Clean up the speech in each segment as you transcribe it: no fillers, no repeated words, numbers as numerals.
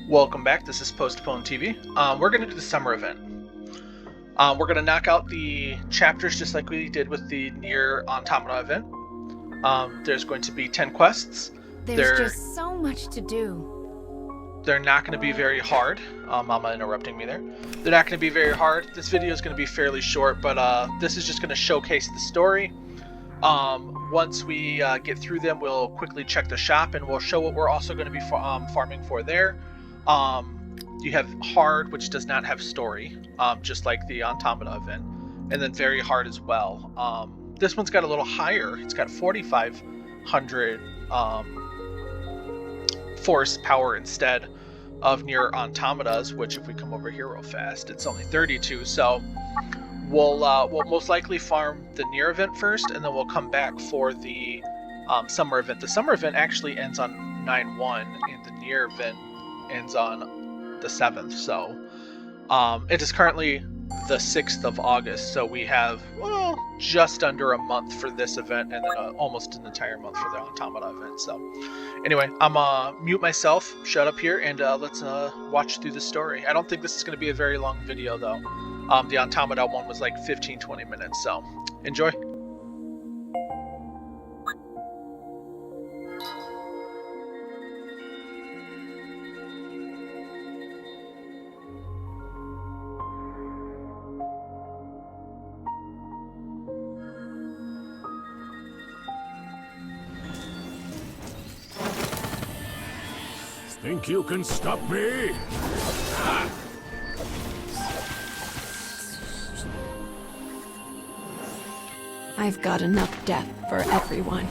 Welcome back. This is Postpone TV. We're going to do the summer event. We're going to knock out the chapters just like we did with the Nier Automata event. There's going to be 10 quests. There's just so much to do. They're not going to be very hard. Mama interrupting me there. They're not going to be very hard. This video is going to be fairly short, but this is just going to showcase the story. Once we get through them, we'll quickly check the shop and we'll show what we're also going to be farming for there. You have hard, which does not have story, just like the Automata event, and then very hard as well. This one's got a little higher. It's got 4,500 force power instead of Nier Automata's, which if we come over here real fast, it's only 32. So we'll most likely farm the Nier event first, and then we'll come back for the summer event. The summer event actually ends on 9/1, and the Nier event ends on the 7th. So it is currently the 6th of August, so we have just under a month for this event, and then almost an entire month for the Automata event. So anyway, I'm mute myself, shut up here, and let's watch through the story. I don't think this is going to be a very long video though. The Automata one was like 15-20 minutes, so enjoy. Think you can stop me? Ah! I've got enough death for everyone.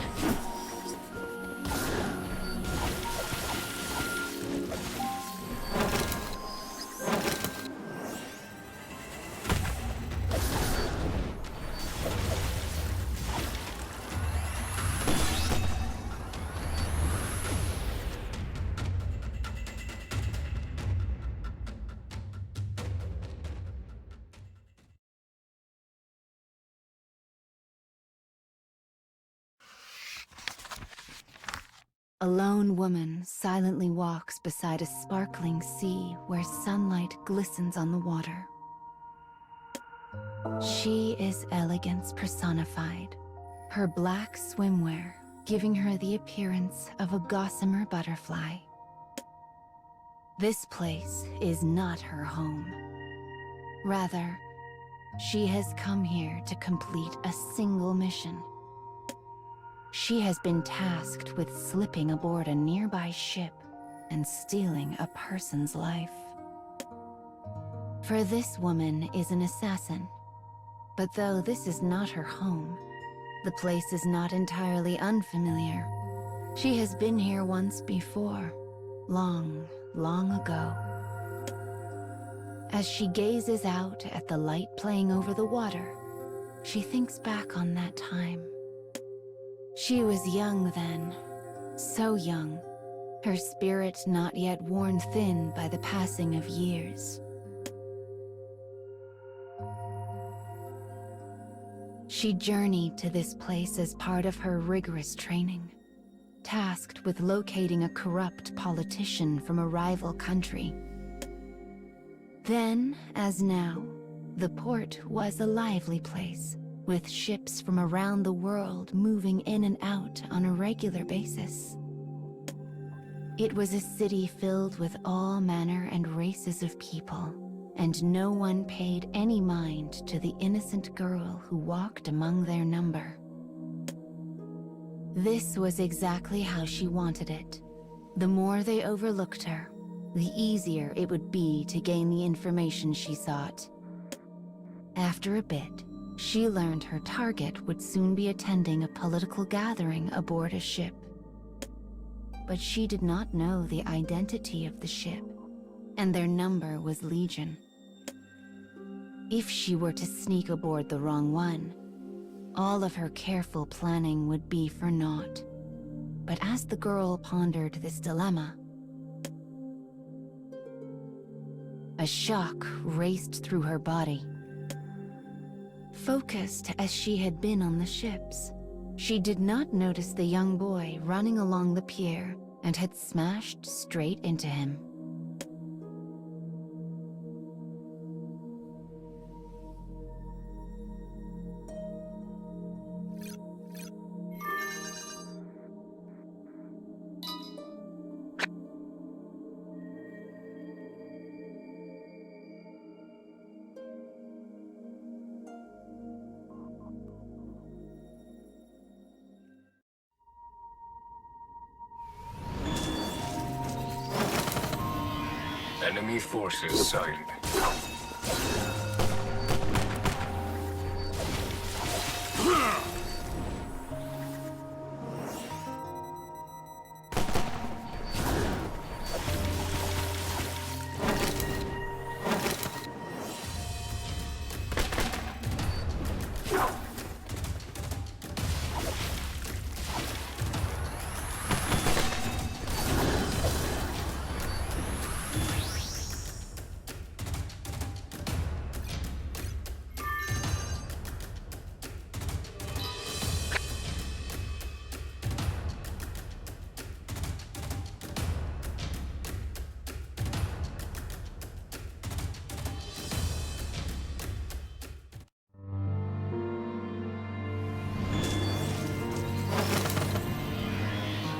A lone woman silently walks beside a sparkling sea where sunlight glistens on the water. She is elegance personified, her black swimwear giving her the appearance of a gossamer butterfly. This place is not her home. Rather, she has come here to complete a single mission. She has been tasked with slipping aboard a nearby ship and stealing a person's life. For this woman is an assassin. But though this is not her home, the place is not entirely unfamiliar. She has been here once before, long, long ago. As she gazes out at the light playing over the water, she thinks back on that time. She was young then, so young, her spirit not yet worn thin by the passing of years. She journeyed to this place as part of her rigorous training, tasked with locating a corrupt politician from a rival country. Then, as now, the port was a lively place, with ships from around the world moving in and out on a regular basis. It was a city filled with all manner and races of people, and no one paid any mind to the innocent girl who walked among their number. This was exactly how she wanted it. The more they overlooked her, the easier it would be to gain the information she sought. After a bit, she learned her target would soon be attending a political gathering aboard a ship. But she did not know the identity of the ship, and their number was Legion. If she were to sneak aboard the wrong one, all of her careful planning would be for naught. But as the girl pondered this dilemma, a shock raced through her body. Focused as she had been on the ships, she did not notice the young boy running along the pier and had smashed straight into him. Enemy forces sighted.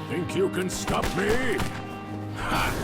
Think you can stop me? Ha!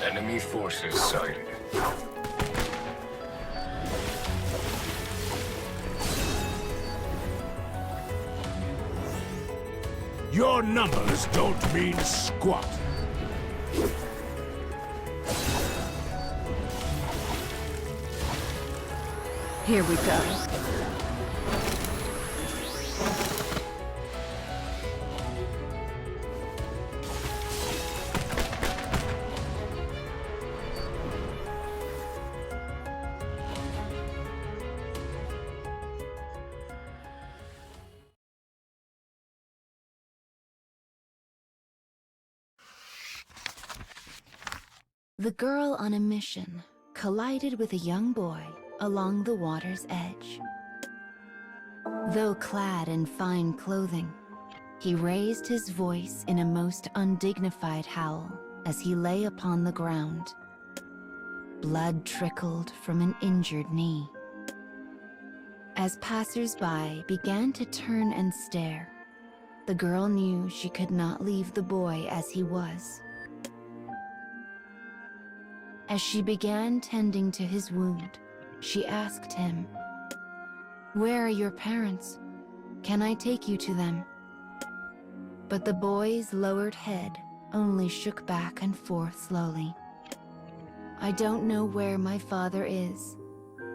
Enemy forces sighted. Your numbers don't mean squat. Here we go. The girl on a mission collided with a young boy along the water's edge. Though clad in fine clothing, he raised his voice in a most undignified howl as he lay upon the ground. Blood trickled from an injured knee. As passers-by began to turn and stare, the girl knew she could not leave the boy as he was. As she began tending to his wound, she asked him, "Where are your parents? Can I take you to them?" But the boy's lowered head only shook back and forth slowly. "I don't know where my father is,"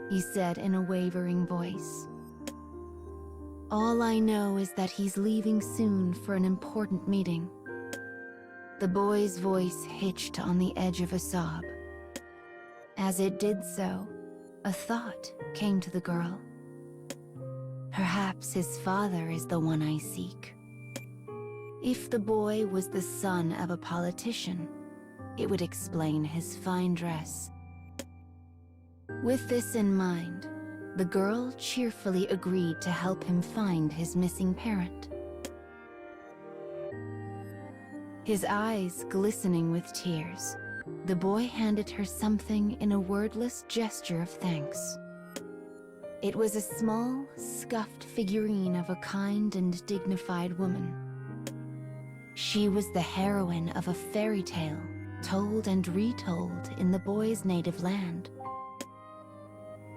he said in a wavering voice. "All I know is that he's leaving soon for an important meeting." The boy's voice hitched on the edge of a sob. As it did so, a thought came to the girl. Perhaps his father is the one I seek. If the boy was the son of a politician, it would explain his fine dress. With this in mind, the girl cheerfully agreed to help him find his missing parent. His eyes glistening with tears, the boy handed her something in a wordless gesture of thanks. It was a small, scuffed figurine of a kind and dignified woman. She was the heroine of a fairy tale, told and retold in the boy's native land.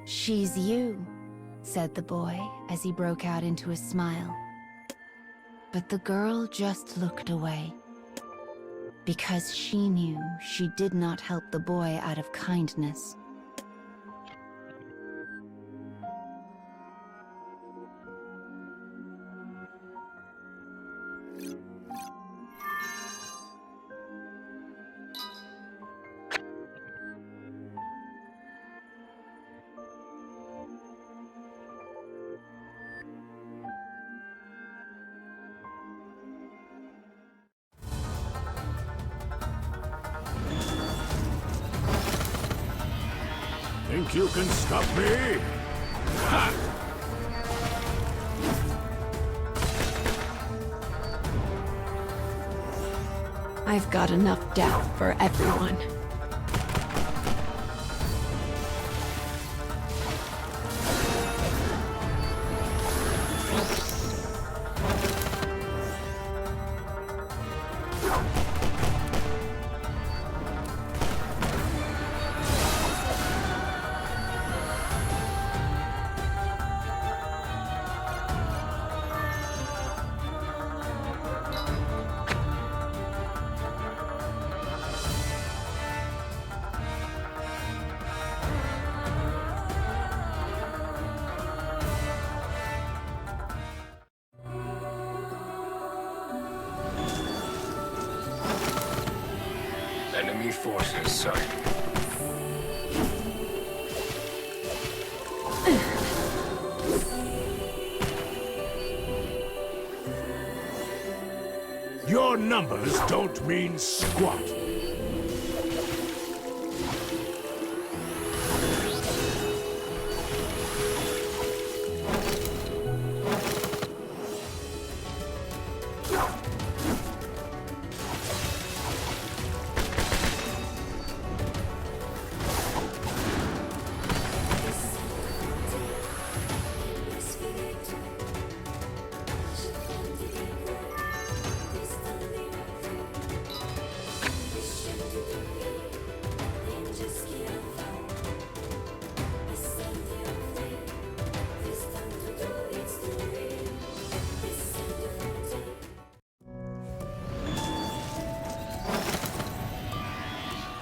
"She's you," said the boy as he broke out into a smile. But the girl just looked away, because she knew she did not help the boy out of kindness. Think you can stop me? Ha! I've got enough death for everyone. Enemy forces sighted. Your numbers don't mean squat.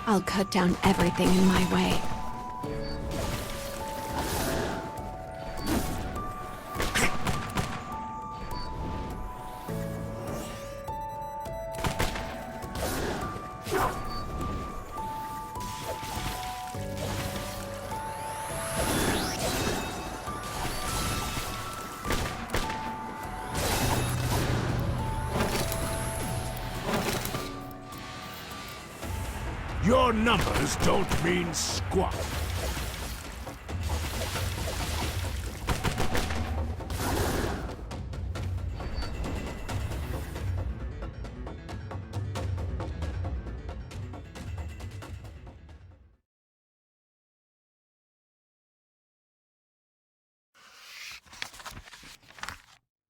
I'll cut down everything in my way. Your numbers don't mean squat.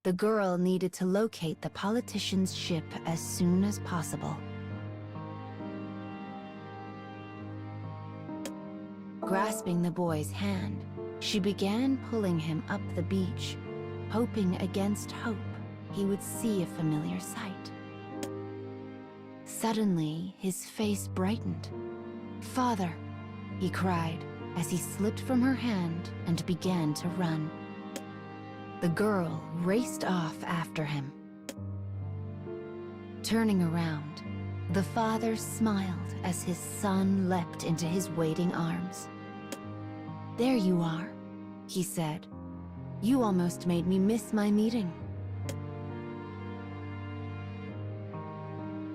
The girl needed to locate the politician's ship as soon as possible. Grasping the boy's hand, she began pulling him up the beach, hoping against hope he would see a familiar sight. Suddenly, his face brightened. "Father," he cried as he slipped from her hand and began to run. The girl raced off after him. Turning around, the father smiled as his son leapt into his waiting arms. "There you are," he said. "You almost made me miss my meeting."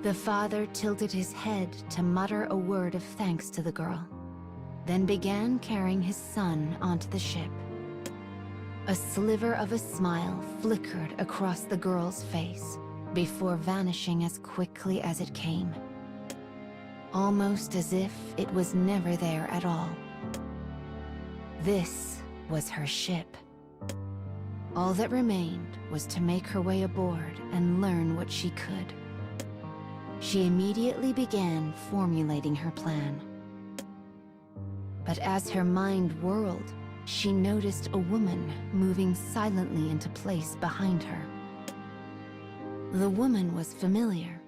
The father tilted his head to mutter a word of thanks to the girl, then began carrying his son onto the ship. A sliver of a smile flickered across the girl's face before vanishing as quickly as it came, almost as if it was never there at all. This was her ship. All that remained was to make her way aboard and learn what she could. She immediately began formulating her plan. But as her mind whirled, she noticed a woman moving silently into place behind her. The woman was familiar,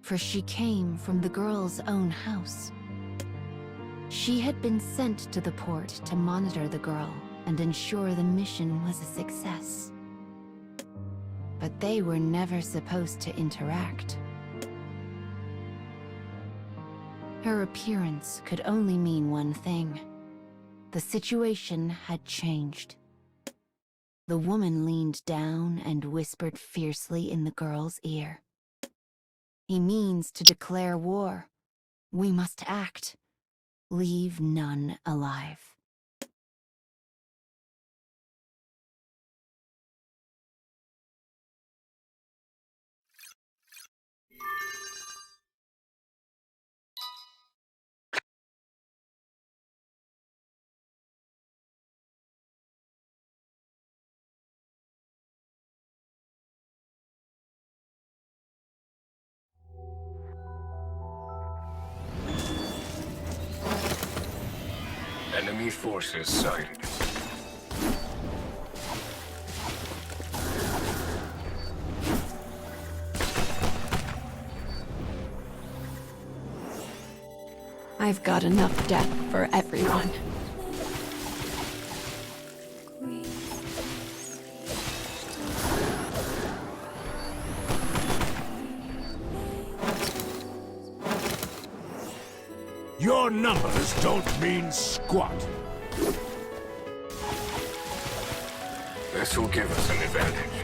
for she came from the girl's own house. She had been sent to the port to monitor the girl and ensure the mission was a success. But they were never supposed to interact. Her appearance could only mean one thing. The situation had changed. The woman leaned down and whispered fiercely in the girl's ear. "He means to declare war. We must act. Leave none alive." Enemy forces sighted. I've got enough death for everyone. Your numbers don't mean squat. This will give us an advantage.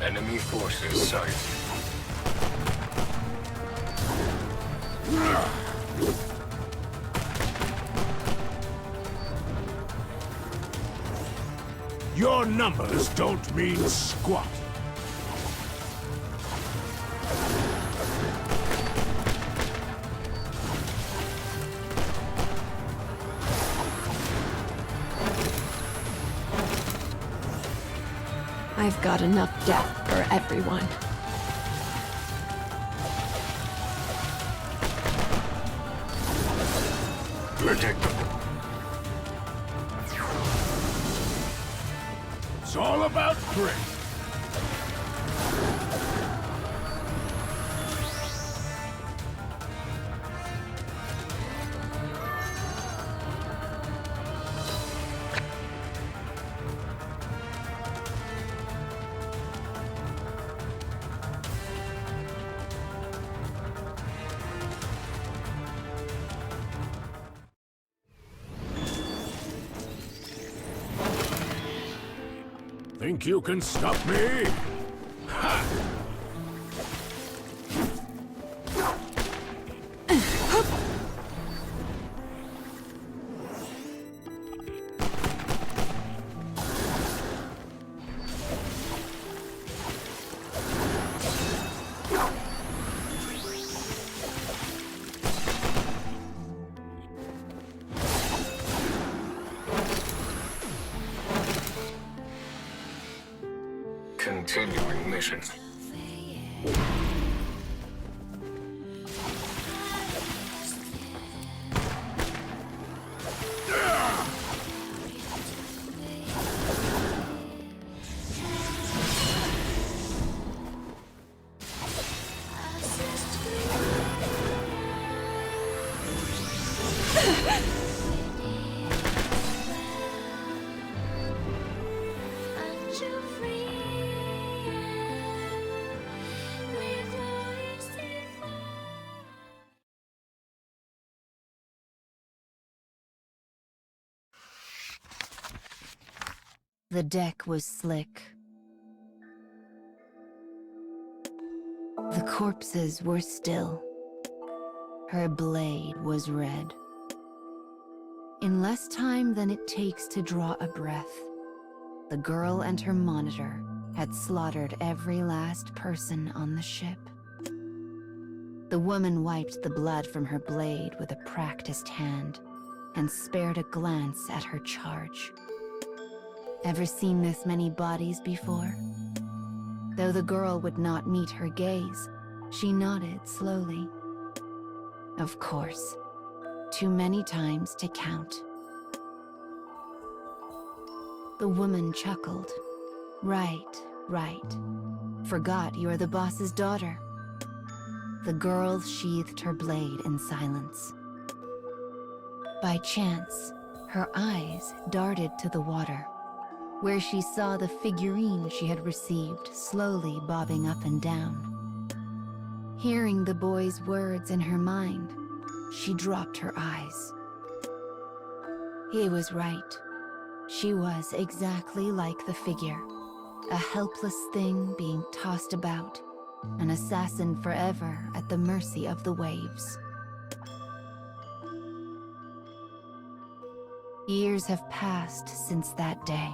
Enemy forces sighted. Your numbers don't mean squat. I've got enough death for everyone. Predictable. It's all about grit. Think you can stop me? Ha! Continuing mission. The deck was slick. The corpses were still. Her blade was red. In less time than it takes to draw a breath, the girl and her monitor had slaughtered every last person on the ship. The woman wiped the blood from her blade with a practiced hand and spared a glance at her charge. Ever seen this many bodies before? Though the girl would not meet her gaze, she nodded slowly. Of course, too many times to count. The woman chuckled. Right. Forgot you're the boss's daughter. The girl sheathed her blade in silence. By chance, her eyes darted to the water, where she saw the figurine she had received slowly bobbing up and down. Hearing the boy's words in her mind, she dropped her eyes. He was right. She was exactly like the figure, a helpless thing being tossed about, an assassin forever at the mercy of the waves. Years have passed since that day.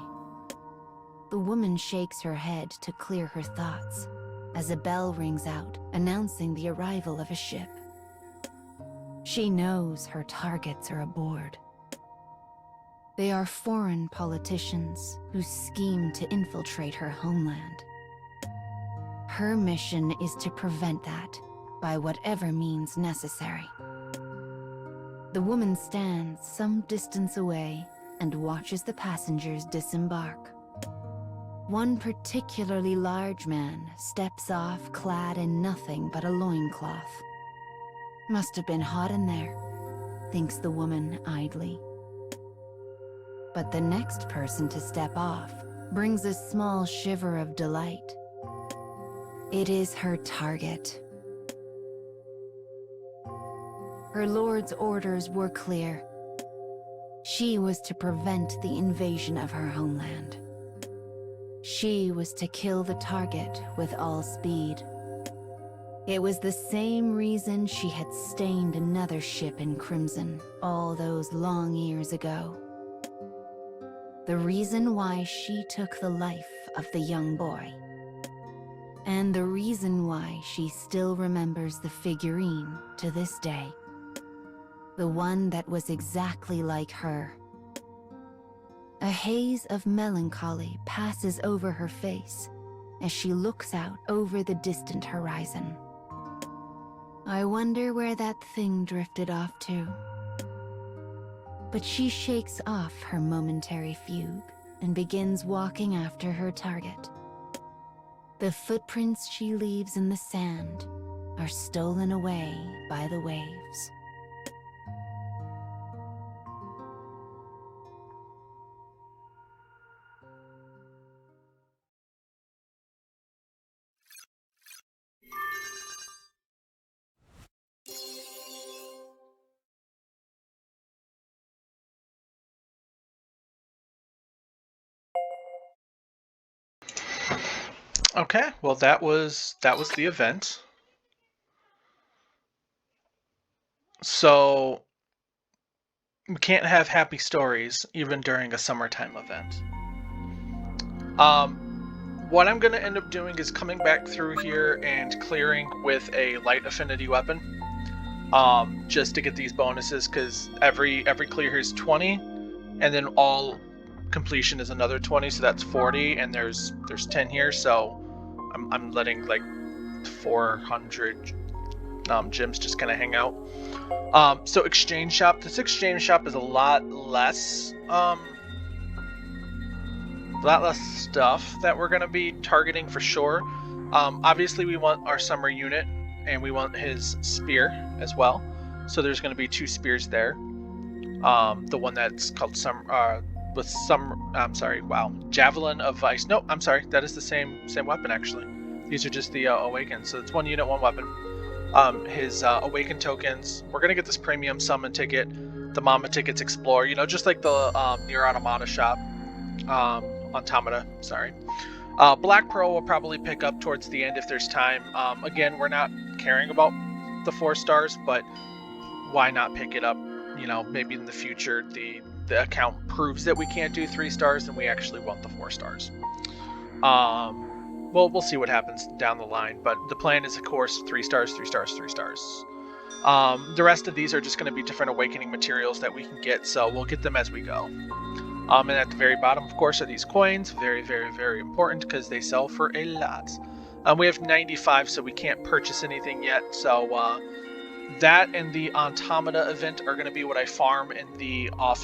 The woman shakes her head to clear her thoughts as a bell rings out, announcing the arrival of a ship. She knows her targets are aboard. They are foreign politicians who scheme to infiltrate her homeland. Her mission is to prevent that by whatever means necessary. The woman stands some distance away and watches the passengers disembark. One particularly large man steps off clad in nothing but a loincloth. Must have been hot in there, thinks the woman idly. But the next person to step off brings a small shiver of delight. It is her target. Her lord's orders were clear. She was to prevent the invasion of her homeland. She was to kill the target with all speed. It was the same reason she had stained another ship in crimson all those long years ago. The reason why she took the life of the young boy. And the reason why she still remembers the figurine to this day. The one that was exactly like her. A haze of melancholy passes over her face as she looks out over the distant horizon. I wonder where that thing drifted off to. But she shakes off her momentary fugue and begins walking after her target. The footprints she leaves in the sand are stolen away by the waves. Okay, well that was the event. So we can't have happy stories even during a summertime event. What I'm gonna end up doing is coming back through here and clearing with a light affinity weapon. Just to get these bonuses, because every clear here is 20, and then all completion is another 20, so that's 40, and there's 10 here, so I'm letting like 400 gems just kind of hang out. So exchange shop. This exchange shop is a lot less stuff that we're gonna be targeting for sure. Obviously we want our summer unit, and we want his spear as well. So there's gonna be 2 spears there. The one that's called Javelin of Ice. No, I'm sorry, that is the same weapon actually. These are just the awakened. So it's 1 unit, 1 weapon. His awakened tokens. We're gonna get this premium summon ticket, the Mama tickets explore. You know, just like the Nier Automata shop. Automata, sorry. Black Pearl will probably pick up towards the end if there's time. Again, we're not caring about the 4 stars, but why not pick it up? You know, maybe in the future the account proves that we can't do 3 stars and we actually want the 4 stars. Well, we'll see what happens down the line, but the plan is, of course, 3 stars, 3 stars, 3 stars. The rest of these are just going to be different awakening materials that we can get, so we'll get them as we go. And at the very bottom, of course, are these coins. Very, very, very important because they sell for a lot. We have 95, so we can't purchase anything yet. So that and the Automata event are going to be what I farm in the off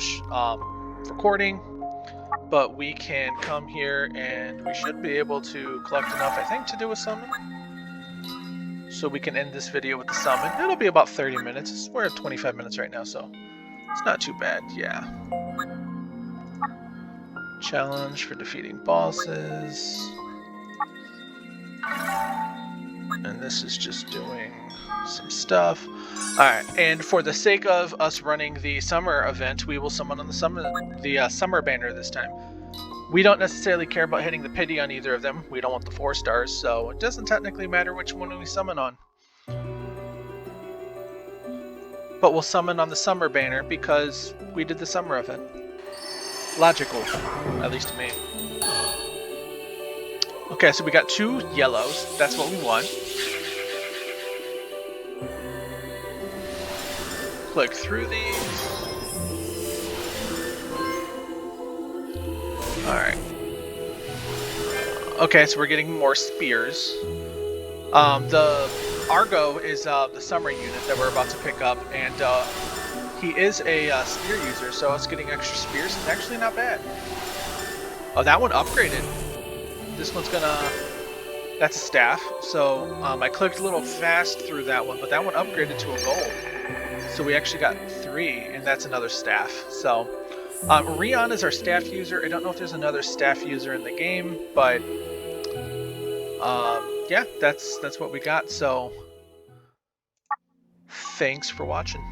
recording. But we can come here and we should be able to collect enough, I think, to do a summon. So we can end this video with the summon. It'll be about 30 minutes. We're at 25 minutes right now, so it's not too bad. Yeah. Challenge for defeating bosses. And this is just doing some stuff. Alright, and for the sake of us running the summer event, we will summon on the summer banner this time. We don't necessarily care about hitting the pity on either of them. We don't want the 4 stars, so it doesn't technically matter which one we summon on. But we'll summon on the summer banner because we did the summer event. logical, at least to me. Okay, so we got 2 yellows. That's what we want. Click through these. Alright. Okay, so we're getting more spears. The Argo is the summer unit that we're about to pick up, and he is a spear user, so us getting extra spears is actually not bad. Oh, that one upgraded. This one's gonna... That's a staff, so I clicked a little fast through that one, but that one upgraded to a gold. So we actually got 3, and that's another staff. So Rion is our staff user. I don't know if there's another staff user in the game, but yeah, that's what we got. So thanks for watching.